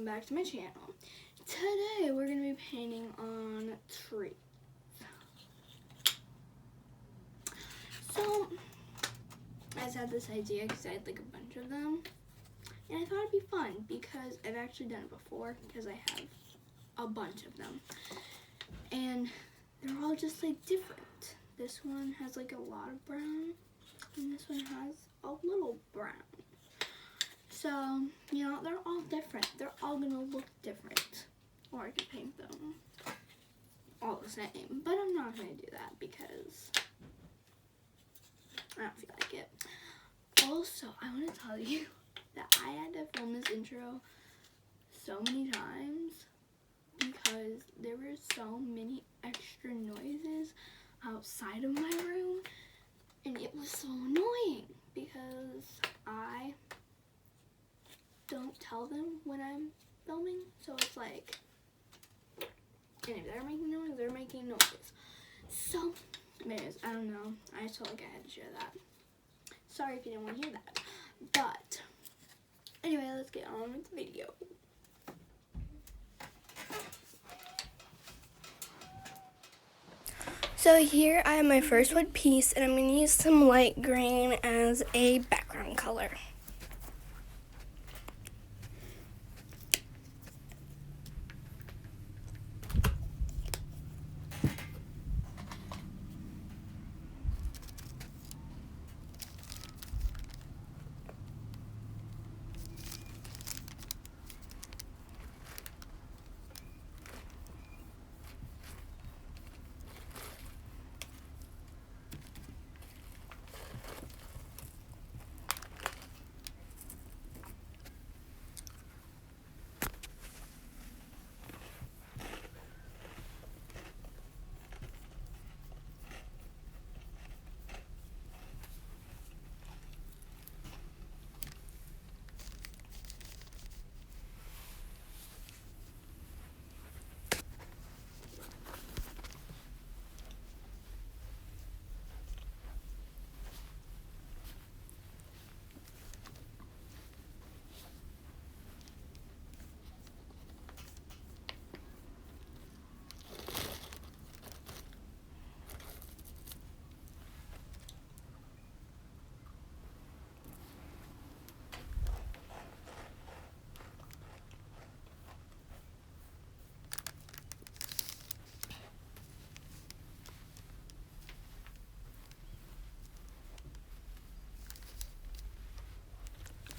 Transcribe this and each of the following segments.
welcome back to my channel. Today we're going to be painting on trees. So, I just had this idea because I had like a bunch of them. And I thought it'd be fun because I've actually done it before because I have a bunch of them. And they're all just like different. This one has like a lot of brown and this one has a little brown. So, you know, they're all different. They're all gonna look different. Or I could paint them all the same. But I'm not gonna do that because I don't feel like it. Also, I want to tell you that I had to film this intro so many times because there were so many extra noises outside of my room. And it was so annoying because I don't tell them when I'm filming, so it's like, and if they're making noise, they're making noise. So, anyways, I don't know. I just felt like I had to share that. Sorry if you didn't want to hear that. But, anyway, let's get on with the video. So here I have my first wood piece, and I'm going to use some light green as a background color.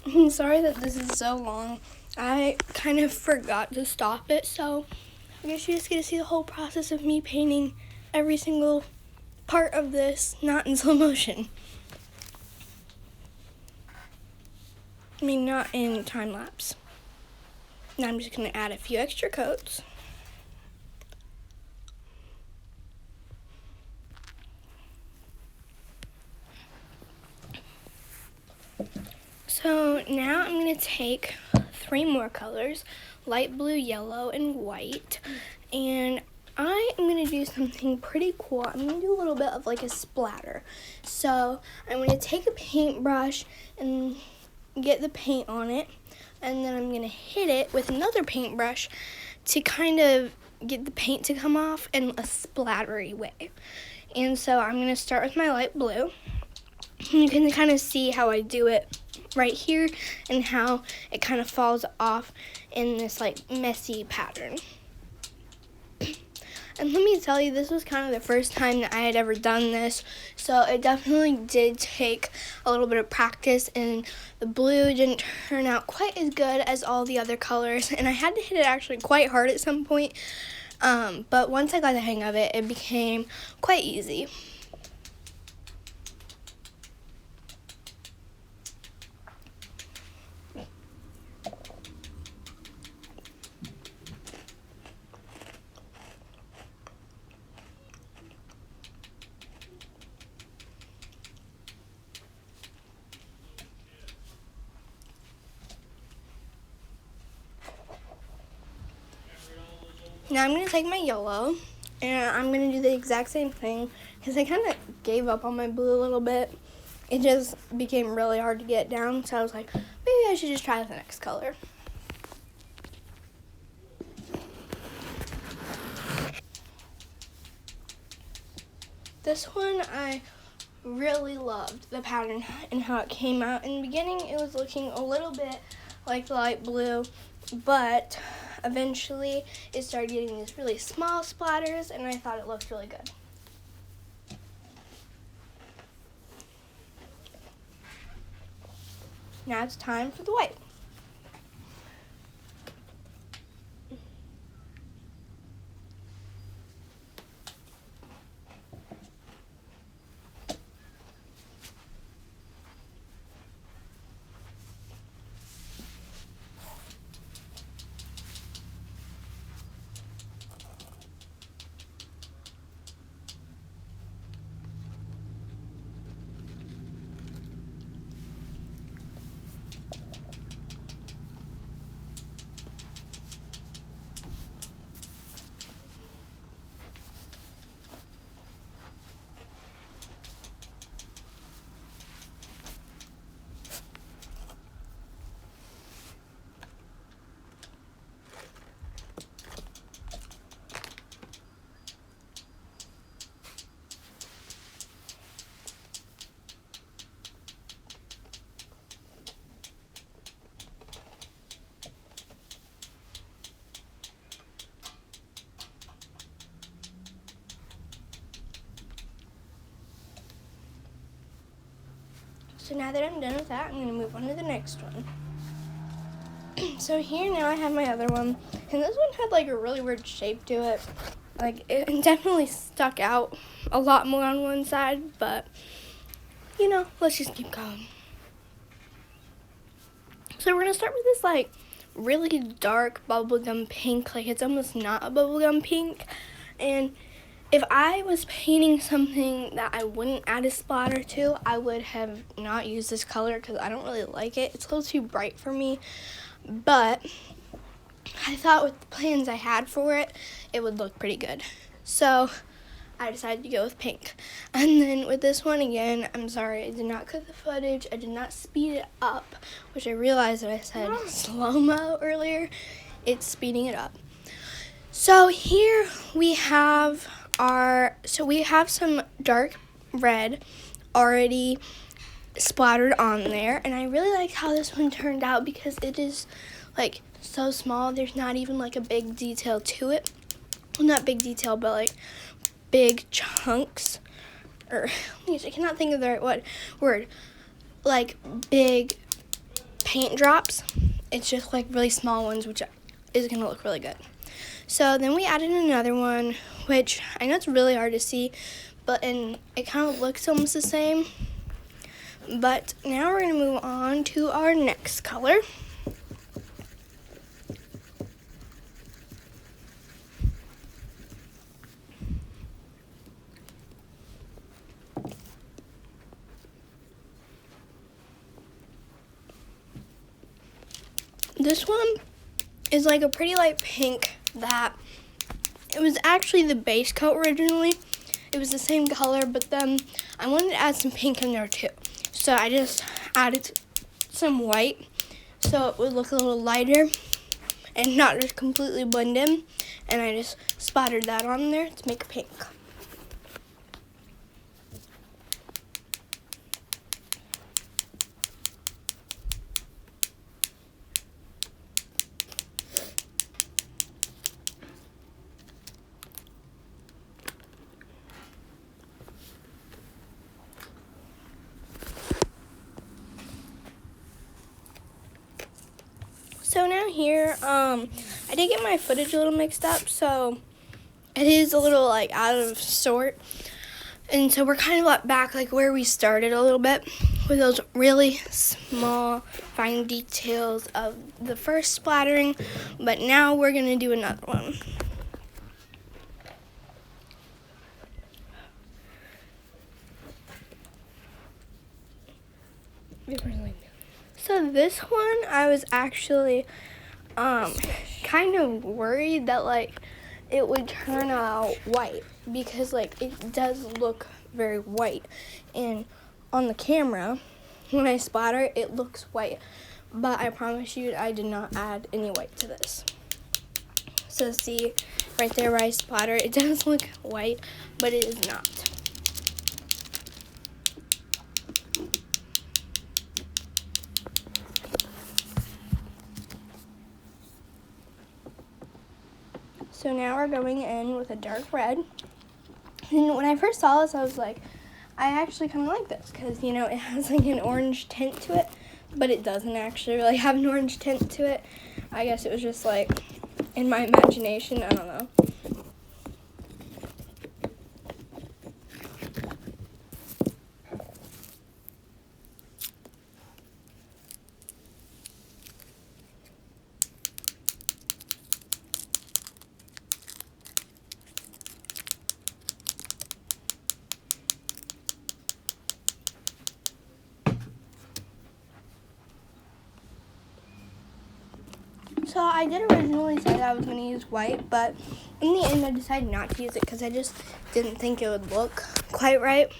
I'm sorry that this is so long. I kind of forgot to stop it, so I guess you just get to see the whole process of me painting every single part of this, not in slow motion. I mean, not in time lapse. Now I'm just going to add a few extra coats. So now I'm going to take 3 more colors, light blue, yellow, and white. And I am going to do something pretty cool. I'm going to do a little bit of like a splatter. So I'm going to take a paintbrush and get the paint on it. And then I'm going to hit it with another paintbrush to kind of get the paint to come off in a splattery way. And so I'm going to start with my light blue. And you can kind of see how I do it right here and how it kind of falls off in this like messy pattern. And let me tell you, this was kind of the first time that I had ever done this, so it definitely did take a little bit of practice, and the blue didn't turn out quite as good as all the other colors, and I had to hit it actually quite hard at some point, but once I got the hang of it, it became quite easy. Now I'm going to take my yellow, and I'm going to do the exact same thing, because I kind of gave up on my blue a little bit. It just became really hard to get down, so I was like, maybe I should just try the next color. This one I really loved the pattern and how it came out. In the beginning, it was looking a little bit like the light blue, but eventually it started getting these really small splatters, and I thought it looked really good. Now it's time for the white. So now that I'm done with that, I'm going to move on to the next one. So here now I have my other one, and this one had like a really weird shape to it. Like it definitely stuck out a lot more on one side, but you know, let's just keep going. So we're going to start with this like really dark bubblegum pink, like it's almost not a bubblegum pink. And if I was painting something that I wouldn't add a splatter to, I would have not used this color because I don't really like it. It's a little too bright for me. But I thought with the plans I had for it, it would look pretty good. So I decided to go with pink. And then with this one again, I'm sorry, I did not cut the footage. I did not speed it up, which I realized that I said slow-mo earlier. It's speeding it up. So here we have we have some dark red already splattered on there, and I really like how this one turned out because it is like so small. There's not even like a big detail to it. Well, not big detail, but like big chunks, or I cannot think of the right word, like big paint drops. It's just like really small ones, which is gonna look really good. So then we added another one, which I know it's really hard to see, and it kind of looks almost the same. But now we're going to move on to our next color. This one is like a pretty light pink that it was actually the base coat originally. It was the same color, but then I wanted to add some pink in there too. So I just added some white so it would look a little lighter and not just completely blend in. And I just splattered that on there to make pink. So now here, I did get my footage a little mixed up, so it is a little like out of sort. And so we're kind of back like where we started a little bit with those really small, fine details of the first splattering, but now we're going to do another one. So this one, I was actually kind of worried that like it would turn out white because like it does look very white, and on the camera when I splatter it looks white, but I promise you I did not add any white to this. So see right there where I splatter, it does look white, but it is not. So now we're going in with a dark red. And when I first saw this, I was like, I actually kind of like this because, you know, it has like an orange tint to it, but it doesn't actually really have an orange tint to it. I guess it was just like in my imagination, I don't know. So I did originally say that I was going to use white, but in the end I decided not to use it because I just didn't think it would look quite right.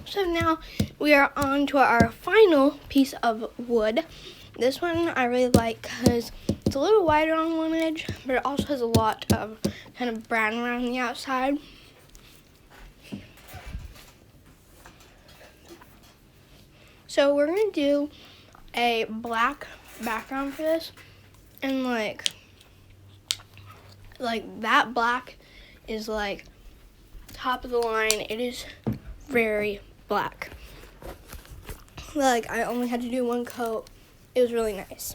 So now we are on to our final piece of wood. This one I really like because it's a little wider on one edge, but it also has a lot of kind of brown around the outside. So we're going to do a black background for this, and like that black is like top of the line. It is very black. Like I only had to do one coat. It was really nice.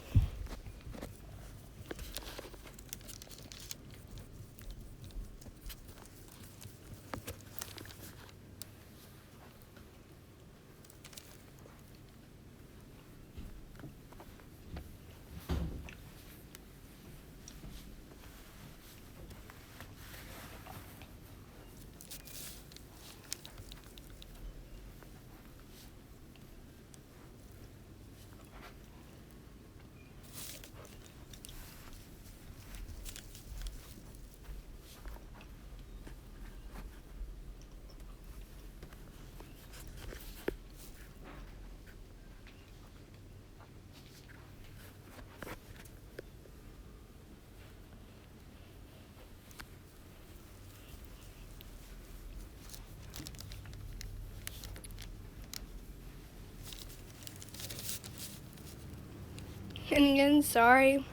And again, sorry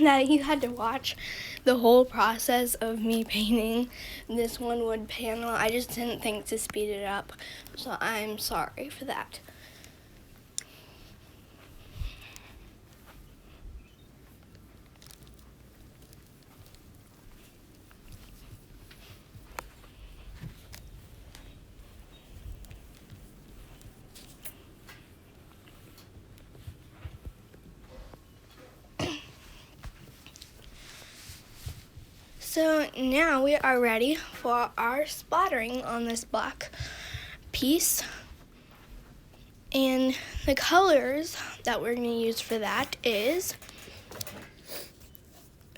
that you had to watch the whole process of me painting this one wood panel. I just didn't think to speed it up, so I'm sorry for that. So now we are ready for our splattering on this black piece. And the colors that we're going to use for that is,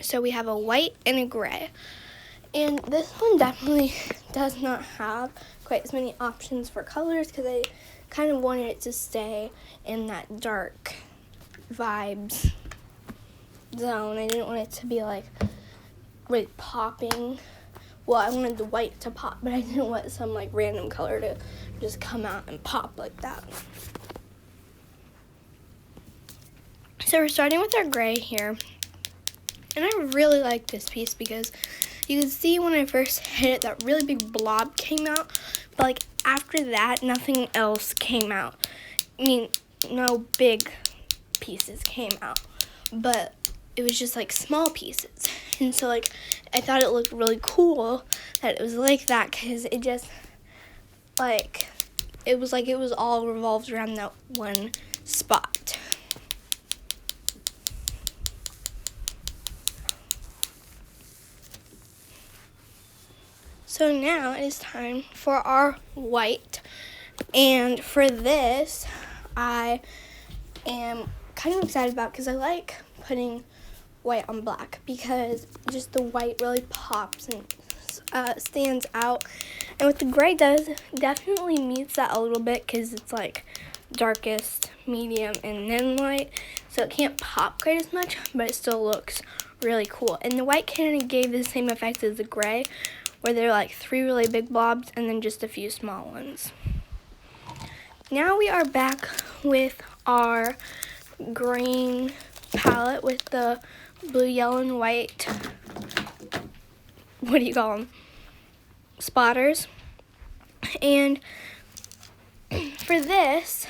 so we have a white and a gray. And this one definitely does not have quite as many options for colors because I kind of wanted it to stay in that dark vibes zone. I didn't want it to be like really popping. Well, I wanted the white to pop, but I didn't want some like random color to just come out and pop like that. So we're starting with our gray here. And I really like this piece because you can see when I first hit it, that really big blob came out. But like after that, nothing else came out. I mean, no big pieces came out. But it was just like small pieces. And so like I thought it looked really cool that it was like that because it just like it was all revolved around that one spot. So now it is time for our white. And for this, I am kind of excited about because I like putting white on black because just the white really pops and stands out. And what the gray does definitely meets that a little bit because it's like darkest, medium, and then light. So it can't pop quite as much, but it still looks really cool. And the white kind of gave the same effect as the gray, where there are like 3 really big blobs and then just a few small ones. Now we are back with our green palette with the blue, yellow, and white, what do you call them, spotters. And for this,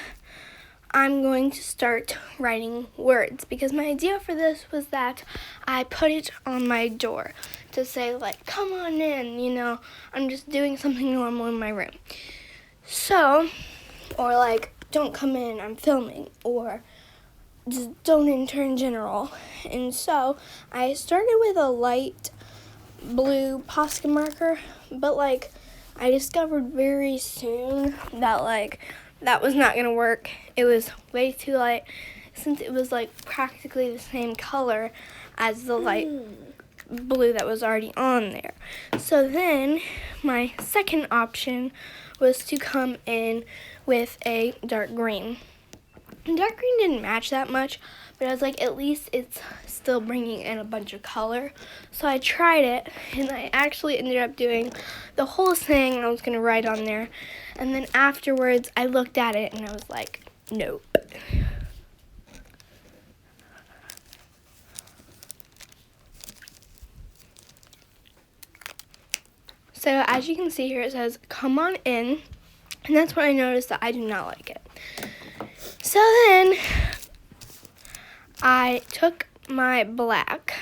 I'm going to start writing words, because my idea for this was that I put it on my door to say, like, come on in, you know, I'm just doing something normal in my room. So, or like, don't come in, I'm filming, or just don't enter in general. And so I started with a light blue Posca marker, but like I discovered very soon that like that was not gonna work. It was way too light, since it was like practically the same color as the light blue that was already on there. So then my second option was to come in with a dark green. And dark green didn't match that much, but I was like, at least it's still bringing in a bunch of color. So I tried it, and I actually ended up doing the whole thing I was going to write on there. And then afterwards, I looked at it, and I was like, nope. So as you can see here, it says, come on in. And that's when I noticed that I do not like it. So then I took my black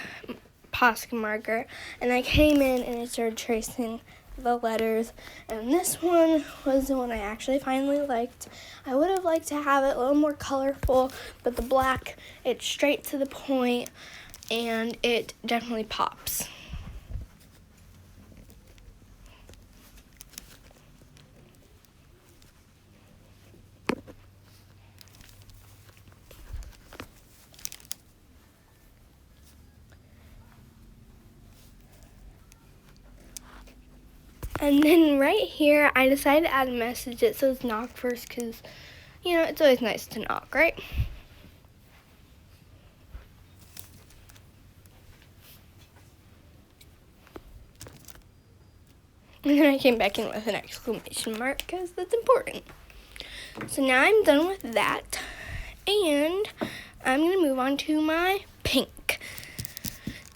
Posca marker, and I came in and I started tracing the letters, and this one was the one I actually finally liked. I would have liked to have it a little more colorful, but the black, it's straight to the point, and it definitely pops. And then right here, I decided to add a message that says knock first, because, you know, it's always nice to knock, right? And then I came back in with an exclamation mark, because that's important. So now I'm done with that, and I'm going to move on to my pink.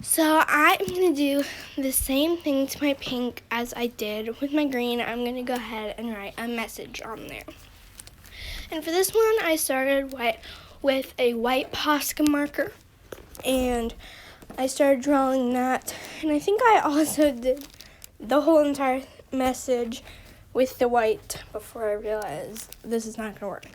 So I'm going to do the same thing to my pink as I did with my green. I'm going to go ahead and write a message on there. And for this one, I started with a white Posca marker, and I started drawing that. And I think I also did the whole entire message with the white before I realized this is not going to work.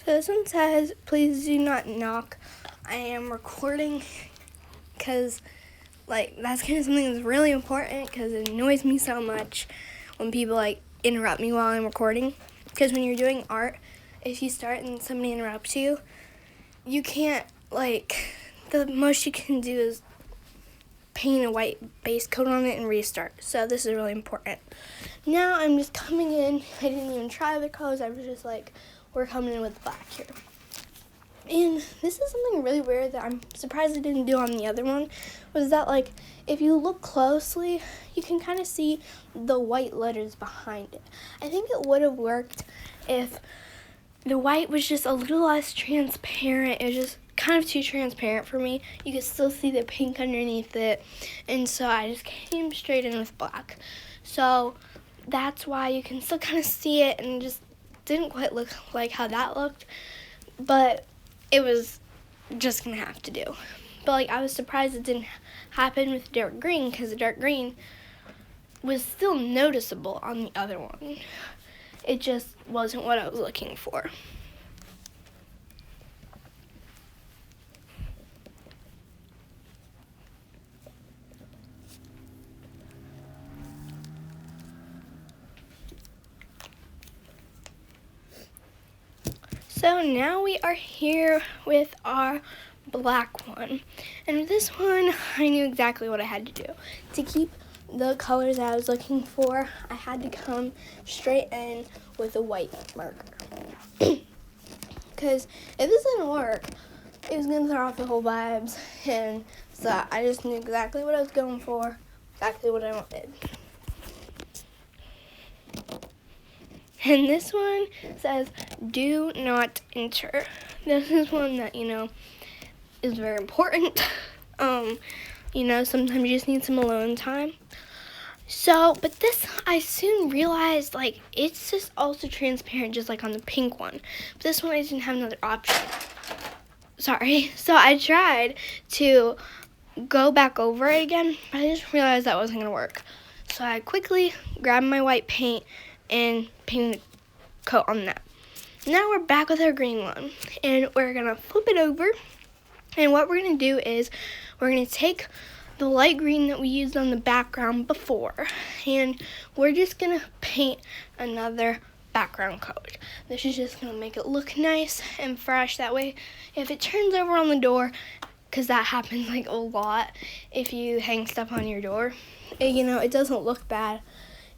So this one says, please do not knock. I am recording, because like that's kind of something that's really important, because it annoys me so much when people like interrupt me while I'm recording. Because when you're doing art, if you start and somebody interrupts you, you can't, like, the most you can do is paint a white base coat on it and restart. So this is really important. Now I'm just coming in. I didn't even try the colors. I was just like, we're coming in with black here. And this is something really weird that I'm surprised I didn't do on the other one, was that like if you look closely, you can kind of see the white letters behind it. I think it would have worked if the white was just a little less transparent. It was just kind of too transparent for me. You could still see the pink underneath it, and so I just came straight in with black. So that's why you can still kind of see it, and just didn't quite look like how that looked, but it was just gonna have to do. But like, I was surprised it didn't happen with dark green, because the dark green was still noticeable on the other one. It just wasn't what I was looking for. So now we are here with our black one. And with this one, I knew exactly what I had to do. To keep the colors I was looking for, I had to come straight in with a white marker. Because if this didn't work, it was going to throw off the whole vibes. And so I just knew exactly what I was going for, exactly what I wanted. And this one says, do not enter. This is one that, is very important. Sometimes you just need some alone time. So, but this, I soon realized, it's just also transparent, just like on the pink one. But this one, I didn't have another option. Sorry. So I tried to go back over it again, but I just realized that wasn't going to work. So I quickly grabbed my white paint and painted a coat on that. Now we're back with our green one, and we're going to flip it over. And what we're going to do is we're going to take the light green that we used on the background before, and we're just going to paint another background coat. This is just going to make it look nice and fresh. That way, if it turns over on the door, because that happens a lot if you hang stuff on your door, it doesn't look bad.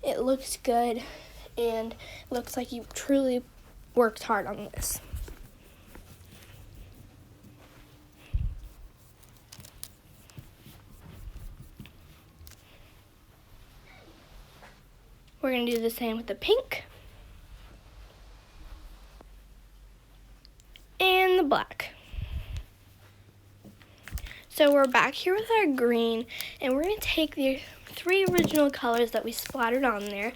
It looks good, and it looks like you truly worked hard on this. We're going to do the same with the pink and the black. So we're back here with our green, and we're going to take the 3 original colors that we splattered on there,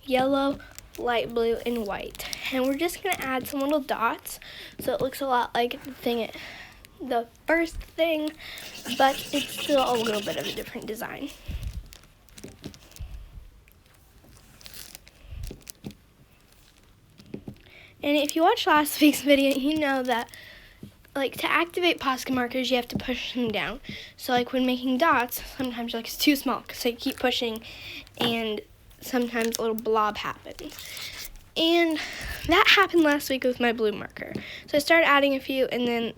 yellow, light blue, and white. And we're just going to add some little dots so it looks a lot like the first thing, but it's still a little bit of a different design. And if you watched last week's video, you know that to activate Posca markers, you have to push them down. So when making dots, sometimes it's too small, so you keep pushing, and sometimes a little blob happens. And that happened last week with my blue marker. So I started adding a few, and then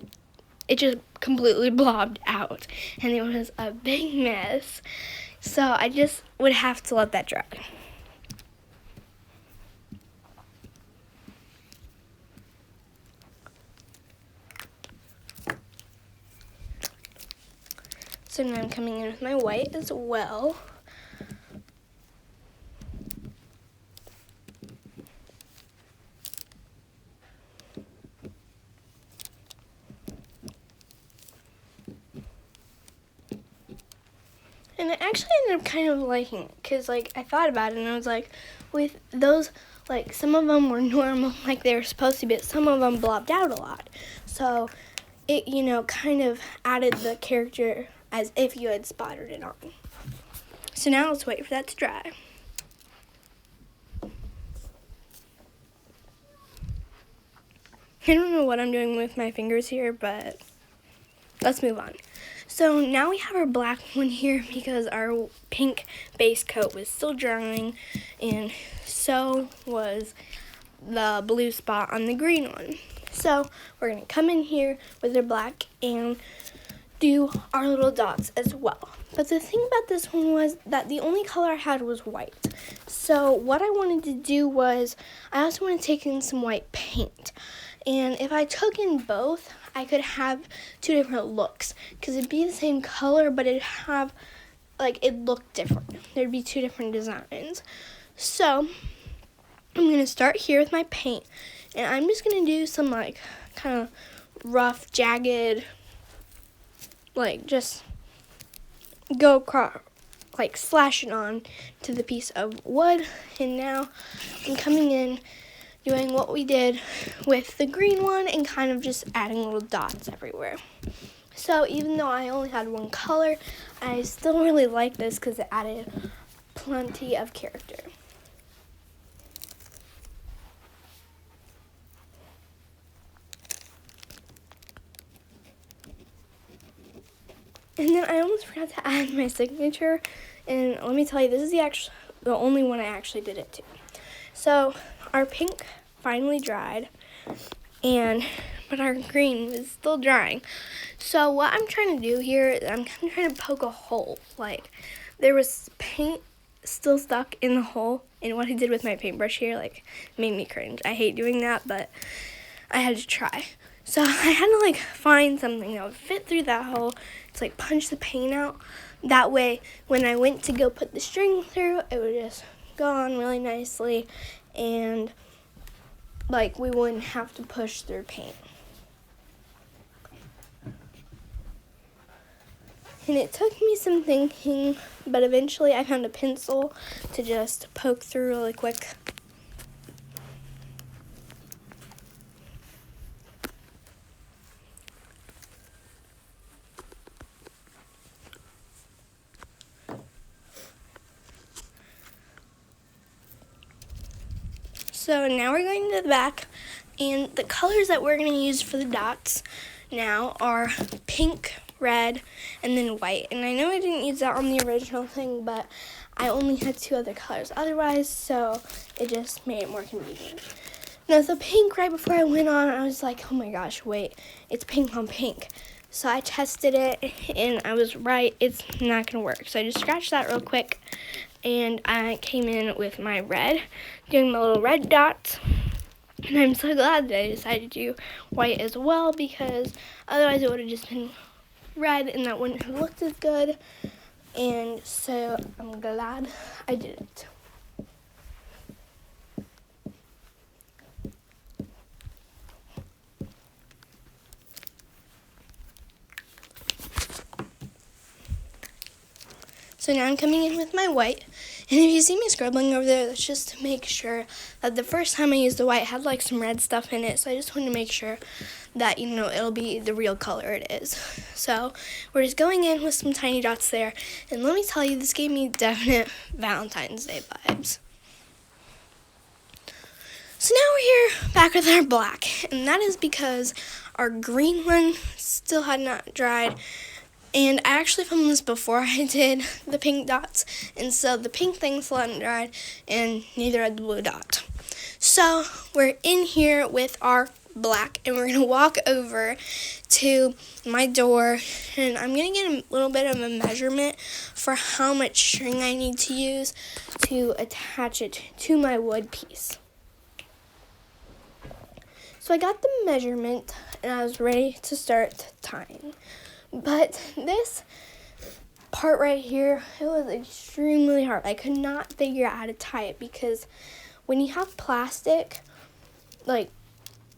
it just completely blobbed out, and it was a big mess. So I just would have to let that dry. So now I'm coming in with my white as well. And I actually ended up kind of liking it, because I thought about it, and I was with those, some of them were normal, they were supposed to be, but some of them blobbed out a lot. So it, kind of added the character as if you had spotted it on. So now let's wait for that to dry. I don't know what I'm doing with my fingers here, but let's move on. So now we have our black one here because our pink base coat was still drying, and so was the blue spot on the green one. So we're going to come in here with our black and do our little dots as well. But the thing about this one was that the only color I had was white. So what I wanted to do was, I also want to take in some white paint. And if I took in both, I could have 2 different looks, because it'd be the same color, but it'd have, it'd look different. There'd be 2 different designs. So I'm going to start here with my paint, and I'm just going to do some, kind of rough, jagged, just go across, slash it on to the piece of wood. And now I'm coming in, doing what we did with the green one, and kind of just adding little dots everywhere. So even though I only had one color, I still really like this because it added plenty of character. And then I almost forgot to add my signature, and let me tell you, this is the only one I actually did it to. So our pink finally dried, and but our green was still drying. So what I'm trying to do here is I'm kind of trying to poke a hole. Like, there was paint still stuck in the hole, and what I did with my paintbrush here, like, made me cringe. I hate doing that, but I had to try. So I had to, like, find something that would fit through that hole to, like, punch the paint out. That way, when I went to go put the string through, it would just go on really nicely, and, like, we wouldn't have to push through paint. And it took me some thinking, but eventually I found a pencil to just poke through really quick. So now we're going to the back, and the colors that we're going to use for the dots now are pink, red, and then white. And I know I didn't use that on the original thing, but I only had 2 other colors otherwise, so it just made it more convenient. Now the pink, right before I went on, I was like, oh my gosh, wait, it's pink on pink. So I tested it, and I was right, it's not going to work. So I just scratched that real quick, and I came in with my red, doing my little red dots. And I'm so glad that I decided to do white as well, because otherwise it would have just been red and that wouldn't have looked as good. And so I'm glad I did it. So now I'm coming in with my white. And if you see me scribbling over there, that's just to make sure that the first time I used the white, it had like some red stuff in it. So I just wanted to make sure that, you know, it'll be the real color it is. So we're just going in with some tiny dots there. And let me tell you, this gave me definite Valentine's Day vibes. So now we're here back with our black. And that is because our green one still had not dried. And I actually filmed this before I did the pink dots, and so the pink thing still hadn't dried, and neither had the blue dot. So we're in here with our black, and we're going to walk over to my door, and I'm going to get a little bit of a measurement for how much string I need to use to attach it to my wood piece. So I got the measurement, and I was ready to start tying. But this part right here, it was extremely hard. I could not figure out how to tie it, because when you have plastic, like,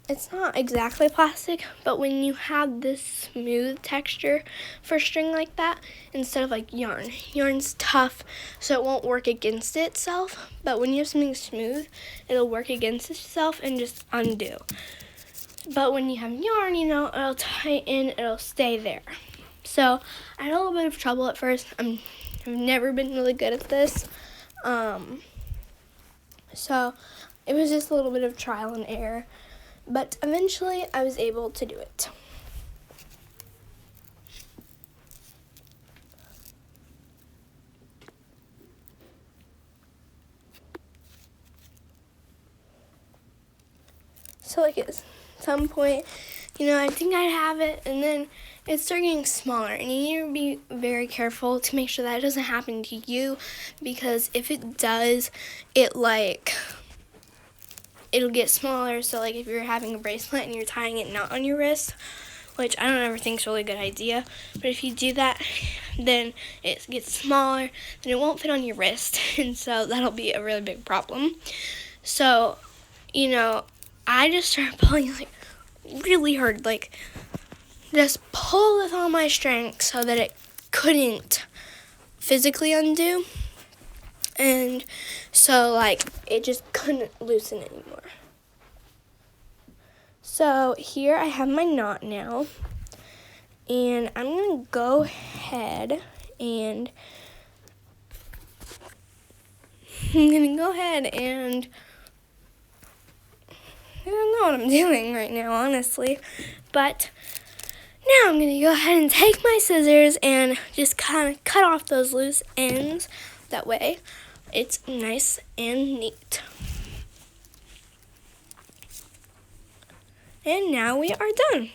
it's not exactly plastic, but when you have this smooth texture for string like that, instead of like yarn's tough, so it won't work against itself. But when you have something smooth, it'll work against itself and just undo. But when you have yarn, you know, it'll tighten, it'll stay there. So I had a little bit of trouble at first. I've never been really good at this. So it was just a little bit of trial and error. But eventually I was able to do it. So like at some point, you know, I think I'd have it, and then it started getting smaller, and you need to be very careful to make sure that it doesn't happen to you, because if it does, it'll get smaller. So like if you're having a bracelet and you're tying it not on your wrist, which I don't ever think is a really good idea, but if you do that, then it gets smaller, then it won't fit on your wrist, and so that'll be a really big problem. So, you know, I just started pulling like really hard, like just pull with all my strength so that it couldn't physically undo, and so like it just couldn't loosen anymore. So here I have my knot now, and I'm gonna go ahead and I don't know what I'm doing right now, honestly, but now I'm going to go ahead and take my scissors and just kind of cut off those loose ends. That way it's nice and neat. And now we are done.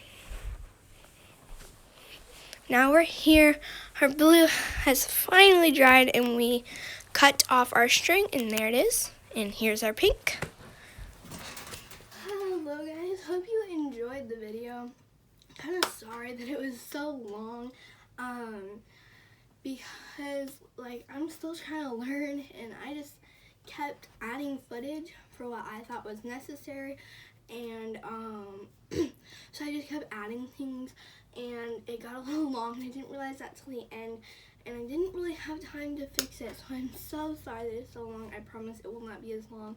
Now we're here. Our blue has finally dried and we cut off our string and there it is. And here's our pink. Hello guys, hope you enjoyed the video. Kind of sorry that it was so long because like I'm still trying to learn and I just kept adding footage for what I thought was necessary, and so I just kept adding things and it got a little long. I didn't realize that till the end and I didn't really have time to fix it, so I'm so sorry that it's so long. I promise it will not be as long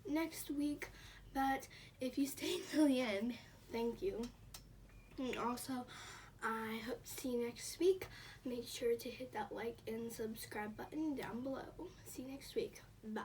next week, but if you stayed till the end, thank you. And also, I hope to see you next week. Make sure to hit that like and subscribe button down below. See you next week. Bye.